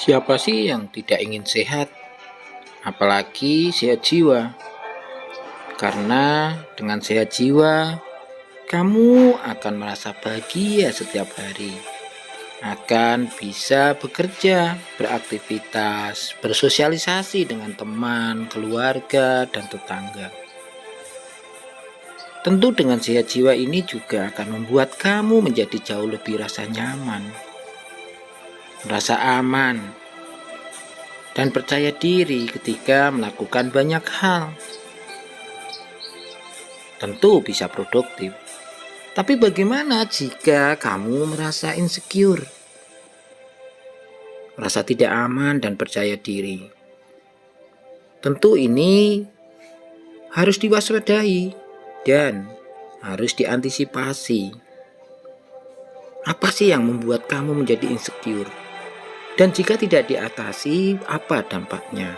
Siapa sih yang tidak ingin sehat, apalagi sehat jiwa? Karena dengan sehat jiwa, kamu akan merasa bahagia setiap hari, akan bisa bekerja, beraktivitas, bersosialisasi dengan teman, keluarga, dan tetangga. Tentu dengan sehat jiwa ini juga akan membuat kamu menjadi jauh lebih rasa nyaman, merasa aman, dan percaya diri ketika melakukan banyak hal. Tentu bisa produktif. Tapi bagaimana jika kamu merasa insecure, merasa tidak aman dan percaya diri? Tentu ini harus diwaspadai dan harus diantisipasi. Apa sih yang membuat kamu menjadi insecure? Dan jika tidak diatasi, apa dampaknya?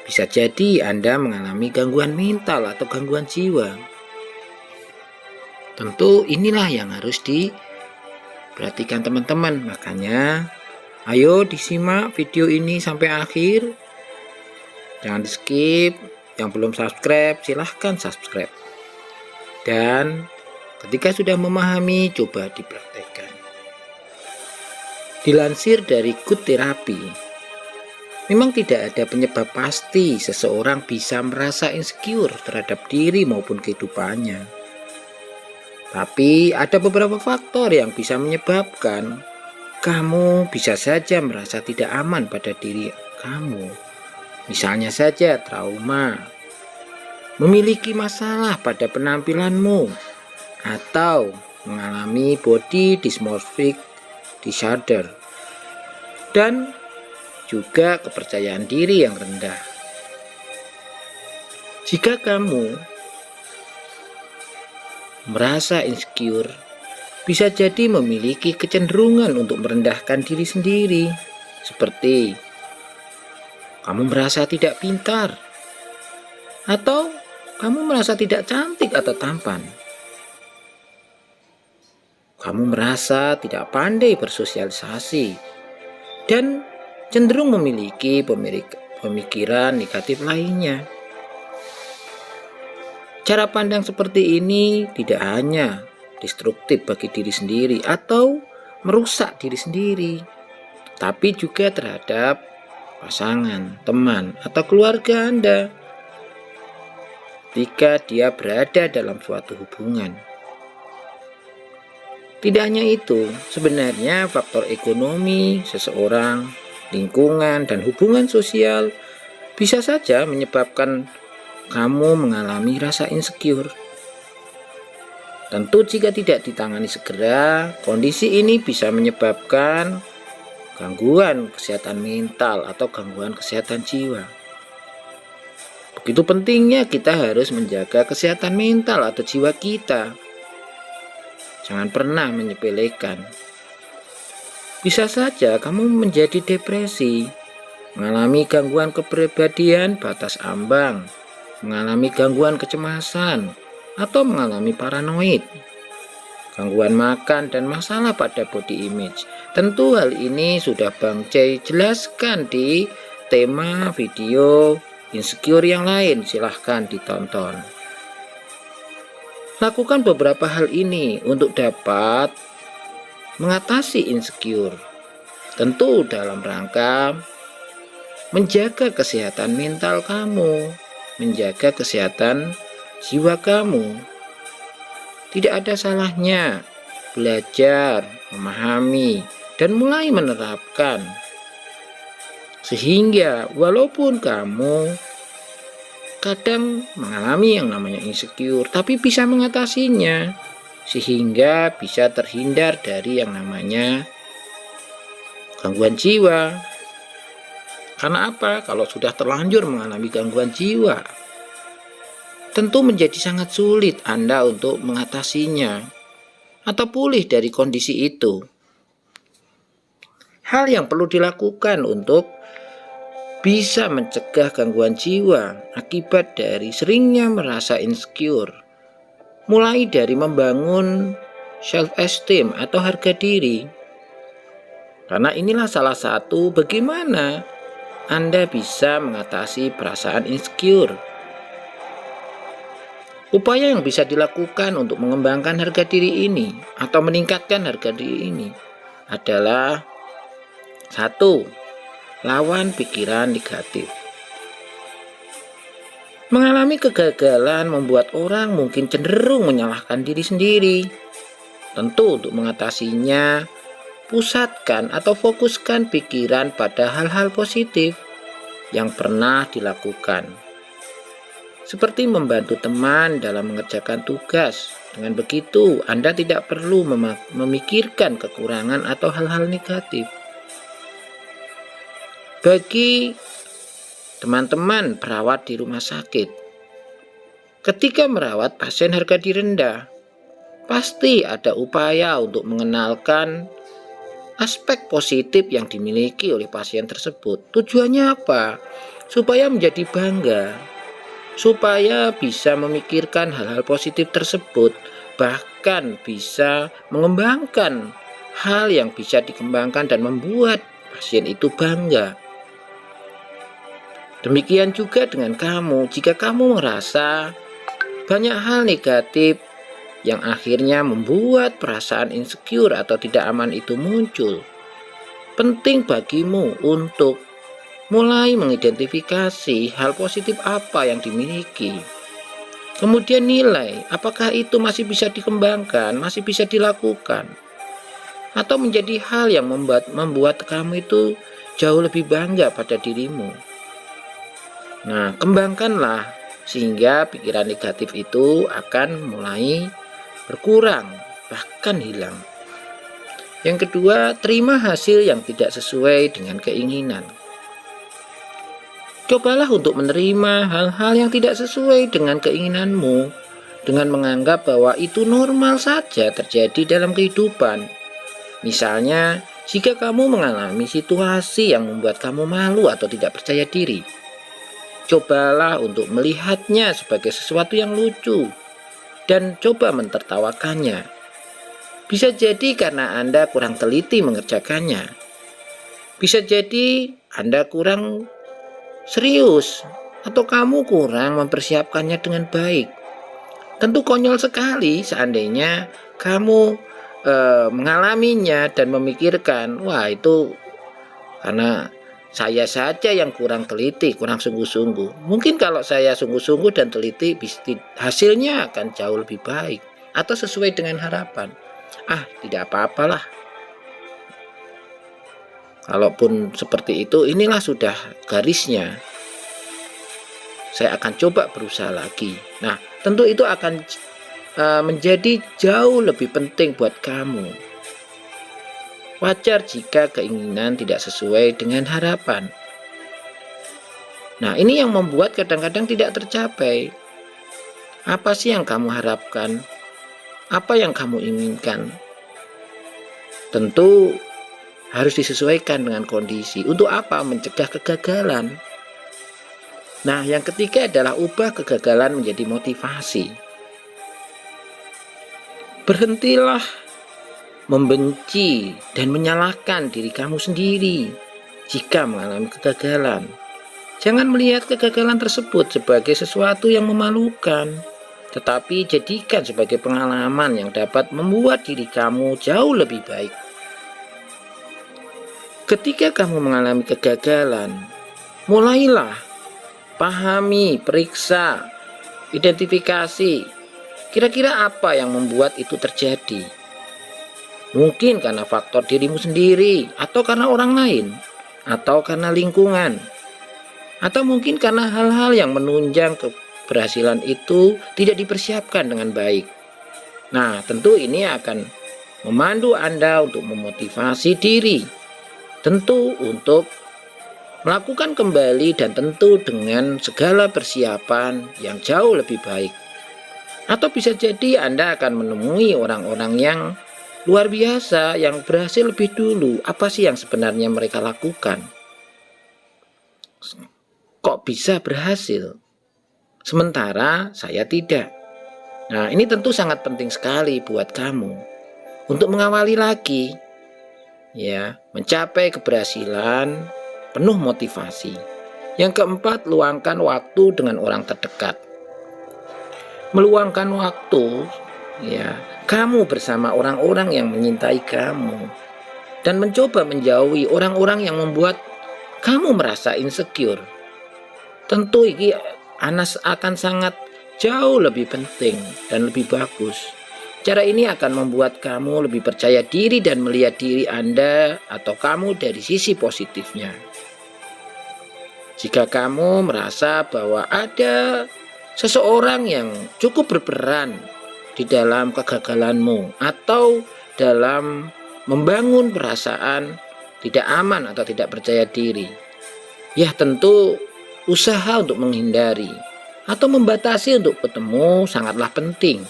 Bisa jadi Anda mengalami gangguan mental atau gangguan jiwa. Tentu inilah yang harus diperhatikan teman-teman. Makanya ayo disimak video ini sampai akhir. Jangan di skip. Yang belum subscribe silahkan subscribe. Dan ketika sudah memahami, coba dipraktekkan. Dilansir dari Good Therapy, memang tidak ada penyebab pasti seseorang bisa merasa insecure terhadap diri maupun kehidupannya. Tapi ada beberapa faktor yang bisa menyebabkan kamu bisa saja merasa tidak aman pada diri kamu. Misalnya saja trauma, memiliki masalah pada penampilanmu, atau mengalami body dysmorphic disorder, dan juga kepercayaan diri yang rendah. Jika kamu merasa insecure, bisa jadi memiliki kecenderungan untuk merendahkan diri sendiri, seperti kamu merasa tidak pintar, atau kamu merasa tidak cantik atau tampan. Kamu merasa tidak pandai bersosialisasi, dan cenderung memiliki pemikiran negatif lainnya. Cara pandang seperti ini tidak hanya destruktif bagi diri sendiri atau merusak diri sendiri, tapi juga terhadap pasangan, teman, atau keluarga Anda ketika dia berada dalam suatu hubungan. Tidak hanya itu, sebenarnya faktor ekonomi seseorang, lingkungan, dan hubungan sosial bisa saja menyebabkan kamu mengalami rasa insecure. Tentu jika tidak ditangani segera, kondisi ini bisa menyebabkan gangguan kesehatan mental atau gangguan kesehatan jiwa. Begitu pentingnya kita harus menjaga kesehatan mental atau jiwa kita. Jangan pernah menyepelekan. Bisa saja kamu menjadi depresi, mengalami gangguan kepribadian batas ambang, mengalami gangguan kecemasan, atau mengalami paranoid, gangguan makan, dan masalah pada body image. Tentu hal ini sudah Bang Jay jelaskan di tema video insecure yang lain, silahkan ditonton. Lakukan beberapa hal ini untuk dapat mengatasi insecure. Tentu dalam rangka menjaga kesehatan mental kamu, menjaga kesehatan jiwa kamu. Tidak ada salahnya belajar, memahami, dan mulai menerapkan. Sehingga walaupun kamu kadang mengalami yang namanya insecure, tapi bisa mengatasinya. Sehingga bisa terhindar dari yang namanya gangguan jiwa. Karena apa? Kalau sudah terlanjur mengalami gangguan jiwa, tentu menjadi sangat sulit Anda untuk mengatasinya atau pulih dari kondisi itu. Hal yang perlu dilakukan untuk bisa mencegah gangguan jiwa akibat dari seringnya merasa insecure, mulai dari membangun self-esteem atau harga diri. Karena inilah salah satu bagaimana Anda bisa mengatasi perasaan insecure. Upaya yang bisa dilakukan untuk mengembangkan harga diri ini atau meningkatkan harga diri ini adalah: 1. Lawan pikiran negatif. Mengalami kegagalan membuat orang mungkin cenderung menyalahkan diri sendiri. Tentu untuk mengatasinya, pusatkan atau fokuskan pikiran pada hal-hal positif yang pernah dilakukan, seperti membantu teman dalam mengerjakan tugas. Dengan begitu, Anda tidak perlu memikirkan kekurangan atau hal-hal negatif. Bagi teman-teman perawat di rumah sakit, ketika merawat pasien harga diri rendah, pasti ada upaya untuk mengenalkan aspek positif yang dimiliki oleh pasien tersebut. Tujuannya apa? Supaya menjadi bangga, supaya bisa memikirkan hal-hal positif tersebut, bahkan bisa mengembangkan hal yang bisa dikembangkan dan membuat pasien itu bangga. Demikian juga dengan kamu, jika kamu merasa banyak hal negatif yang akhirnya membuat perasaan insecure atau tidak aman itu muncul, penting bagimu untuk mulai mengidentifikasi hal positif apa yang dimiliki. Kemudian nilai apakah itu masih bisa dikembangkan, masih bisa dilakukan, atau menjadi hal yang membuat kamu itu jauh lebih bangga pada dirimu. Nah, kembangkanlah sehingga pikiran negatif itu akan mulai berkurang, bahkan hilang. Yang kedua, terima hasil yang tidak sesuai dengan keinginan. Cobalah untuk menerima hal-hal yang tidak sesuai dengan keinginanmu, dengan menganggap bahwa itu normal saja terjadi dalam kehidupan. Misalnya, jika kamu mengalami situasi yang membuat kamu malu atau tidak percaya diri, cobalah untuk melihatnya sebagai sesuatu yang lucu dan coba mentertawakannya. Bisa jadi karena Anda kurang teliti mengerjakannya. Bisa jadi Anda kurang serius atau kamu kurang mempersiapkannya dengan baik. Tentu konyol sekali seandainya kamu mengalaminya dan memikirkan, wah itu karena saya saja yang kurang teliti, kurang sungguh-sungguh. Mungkin kalau saya sungguh-sungguh dan teliti, hasilnya akan jauh lebih baik atau sesuai dengan harapan. Tidak apa-apalah. Kalaupun seperti itu, inilah sudah garisnya. Saya akan coba berusaha lagi. Nah, tentu itu akan menjadi jauh lebih penting buat kamu. Wajar jika keinginan tidak sesuai dengan harapan. Nah, ini yang membuat kadang-kadang tidak tercapai. Apa sih yang kamu harapkan? Apa yang kamu inginkan? Tentu harus disesuaikan dengan kondisi. Untuk apa? Mencegah kegagalan. Nah, yang ketiga adalah ubah kegagalan menjadi motivasi. Berhentilah membenci dan menyalahkan diri kamu sendiri jika mengalami kegagalan. Jangan melihat kegagalan tersebut sebagai sesuatu yang memalukan, tetapi jadikan sebagai pengalaman yang dapat membuat diri kamu jauh lebih baik. Ketika kamu mengalami kegagalan, mulailah pahami, periksa, identifikasi kira-kira apa yang membuat itu terjadi. Mungkin karena faktor dirimu sendiri, atau karena orang lain, atau karena lingkungan, atau mungkin karena hal-hal yang menunjang keberhasilan itu tidak dipersiapkan dengan baik. Nah, tentu ini akan memandu Anda untuk memotivasi diri, tentu untuk melakukan kembali dan tentu dengan segala persiapan yang jauh lebih baik. Atau bisa jadi Anda akan menemui orang-orang yang luar biasa yang berhasil lebih dulu. Apa sih yang sebenarnya mereka lakukan? Kok bisa berhasil? Sementara saya tidak. Nah, ini tentu sangat penting sekali buat kamu untuk mengawali lagi. ya, mencapai keberhasilan, penuh motivasi. Yang keempat, luangkan waktu dengan orang terdekat. Meluangkan waktu, ya, kamu bersama orang-orang yang menyintai kamu dan mencoba menjauhi orang-orang yang membuat kamu merasa insecure. Tentu ini akan sangat jauh lebih penting dan lebih bagus. Cara ini akan membuat kamu lebih percaya diri dan melihat diri Anda atau kamu dari sisi positifnya. Jika kamu merasa bahwa ada seseorang yang cukup berperan di dalam kegagalanmu atau dalam membangun perasaan tidak aman atau tidak percaya diri, ya tentu usaha untuk menghindari atau membatasi untuk ketemu sangatlah penting.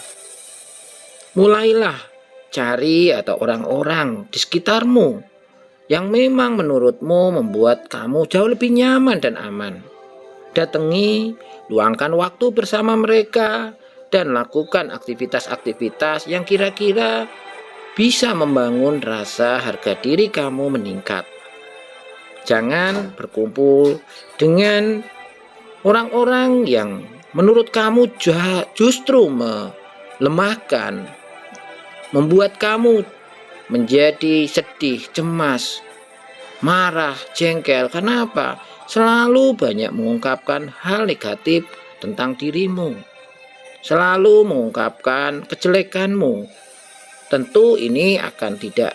Mulailah cari atau orang-orang di sekitarmu yang memang menurutmu membuat kamu jauh lebih nyaman dan aman. Datangi, luangkan waktu bersama mereka, dan lakukan aktivitas-aktivitas yang kira-kira bisa membangun rasa harga diri kamu meningkat. Jangan berkumpul dengan orang-orang yang menurut kamu justru melemahkan, membuat kamu menjadi sedih, cemas, marah, jengkel. Kenapa? Selalu banyak mengungkapkan hal negatif tentang dirimu, selalu mengungkapkan kejelekanmu. Tentu ini akan tidak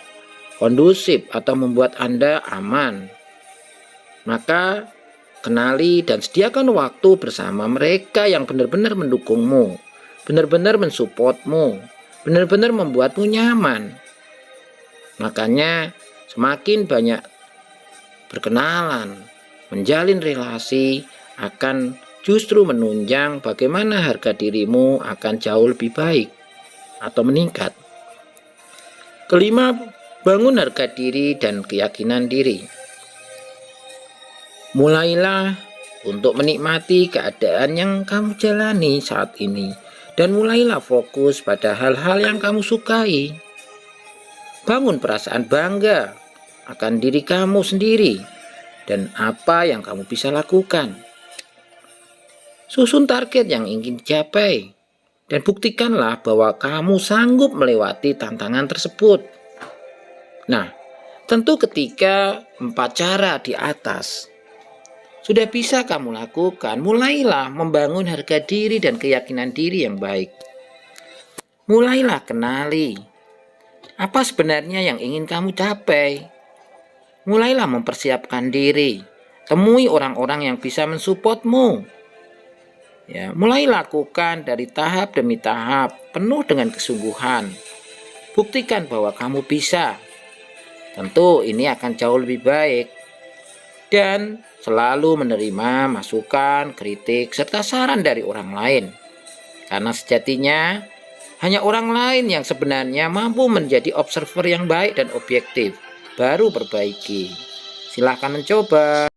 kondusif atau membuat Anda aman. Maka kenali dan sediakan waktu bersama mereka yang benar-benar mendukungmu, benar-benar mensupportmu, benar-benar membuatmu nyaman. Makanya semakin banyak berkenalan, menjalin relasi akan justru menunjang bagaimana harga dirimu akan jauh lebih baik atau meningkat. Kelima, bangun harga diri dan keyakinan diri. Mulailah untuk menikmati keadaan yang kamu jalani saat ini dan mulailah fokus pada hal-hal yang kamu sukai. Bangun perasaan bangga akan diri kamu sendiri dan apa yang kamu bisa lakukan. Susun target yang ingin dicapai dan buktikanlah bahwa kamu sanggup melewati tantangan tersebut. Nah, tentu ketika 4 cara di atas sudah bisa kamu lakukan, mulailah membangun harga diri dan keyakinan diri yang baik. Mulailah kenali apa sebenarnya yang ingin kamu capai. Mulailah mempersiapkan diri. Temui orang-orang yang bisa mensupportmu. Ya, mulai lakukan dari tahap demi tahap, penuh dengan kesungguhan. Buktikan bahwa kamu bisa. Tentu ini akan jauh lebih baik. Dan selalu menerima masukan, kritik, serta saran dari orang lain. Karena sejatinya hanya orang lain yang sebenarnya mampu menjadi observer yang baik dan objektif. Baru perbaiki. Silahkan mencoba.